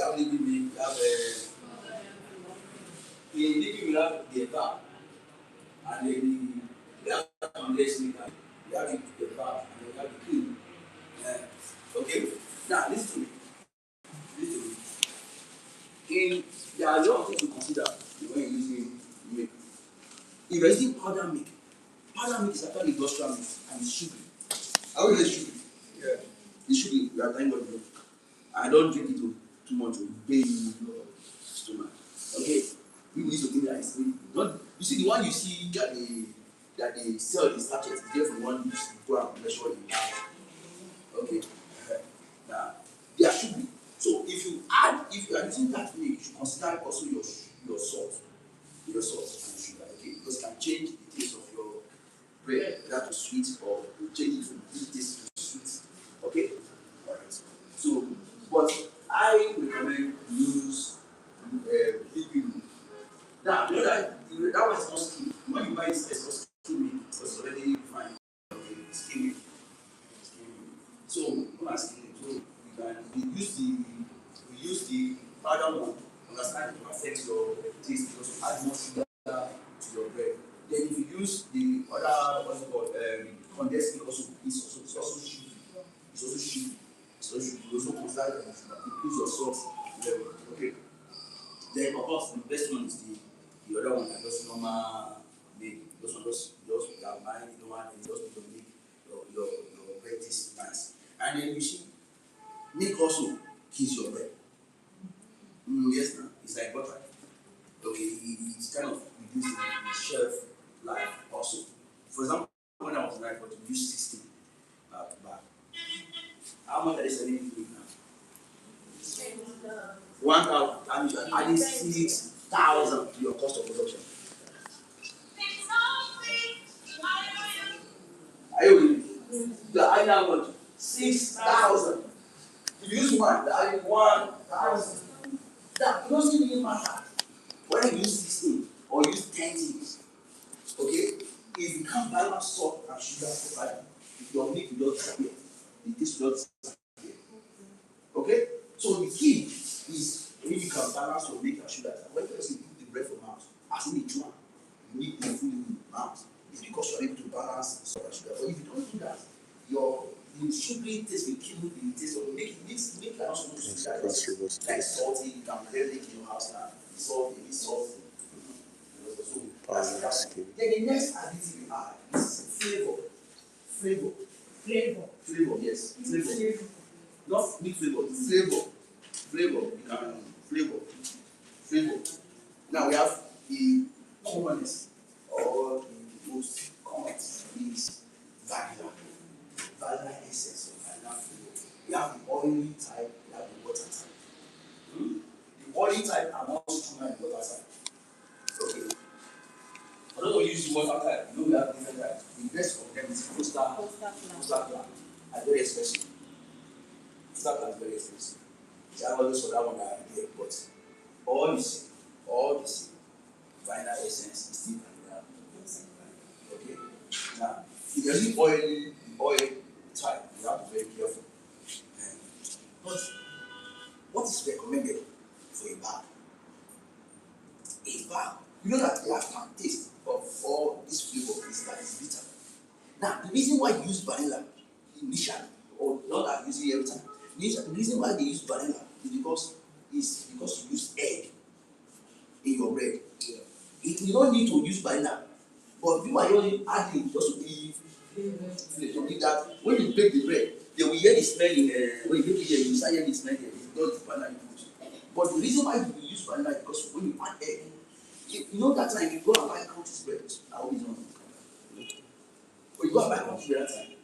have liquid milk, you have in liquid we have the bar, and then we have condensed milk, we have the bar, and then we have the cream. Okay? Now listen to me. Listen to me. There are a lot of things to consider when you're using milk. If you're using powder milk is actually industrial milk and it's sugary. I will say sugary. Yeah. It's sugary. We are trying to do. I don't drink it too much to pain your stomach. Okay? We need to think that it's not. You see the one you see that they sell in sachets is different from the one you go and measure in the house. Okay? Now they are sugary. So if you are using that milk, you should consider also your salt. Your salt and sugar, okay? Because it can change the taste of your bread, whether to sweet or change it from this taste to sweet. Okay? Alright. So, but I recommend use liquid milk. Now, you know that one is not skim. When you buy it, it's not skim milk because it's already refined. Okay, skim milk. So, when I skim milk, so we use the powder one. Understand it affects your taste because you add more sugar to your bread. Then if you use the other what's it called condensed milk also it's also sugary. It's also sugary. You also consider it increase your salt level. Okay. Then of course the best one is the other one that just normal milk. Those one just have mine, you don't want it, just make your bread taste nice. And then you see milk also kills your bread. Yes, now it's like butter. Okay, it's kind of reducing the shelf life also. For example, when I was in Nigeria, we used 16 back. How much are they selling it now? 1,000. And you are adding 6,000 to your cost of production. Are you with me? You are adding how much? 6,000. If you use one, you are adding 1,000. That doesn't really matter whether you use 16 or use 10 things. Okay? If you can't balance salt and sugar properly, your milk will just disappear. The taste will just disappear. Okay? So the key is when you can balance your milk and sugar. When you put the bread for mouth, as in the one, you need the food in the mouth. It's because you're able to balance salt and sugar. But if you don't do that, the sugary taste will kill the taste of milk. Milk are not supposed to be like salty. You can barely make in your house now. It's salty. So that's that. Then the next additive you add is flavor. Flavor, yes. Flavor. Not meat flavor. Flavor. You can flavor. Now we have the commonest or the most common is vanilla. Vanilla essence of vanilla flavor. We have the oily type, we have the water type. The oily type are more stronger than the water type. Okay. For those who use the water type, you know we have different types. The best of them is Coastal Plan. And very expensive. Coastal Plan is very expensive. So I have others for that one that are there, but all the same. Vanilla essence is still vanilla. Okay. Now, if you're using oil type, you have to be very careful. But what is recommended for a bag? You know that the after taste of all this flavor is that it's bitter. Now, the reason why you use vanilla initially, or not that you use it every time, the reason why they use vanilla is because you use egg in your bread. Yeah. You don't need to use vanilla, but people are only adding just to give that when you bake the bread, they will hear the smell when you bake it, you start hearing the smell there. It's not the vanilla you put. But the reason why you use vanilla is because when you add egg, you know that time you go and buy country's bread. I hope it's not. When you go and buy country's bread that time,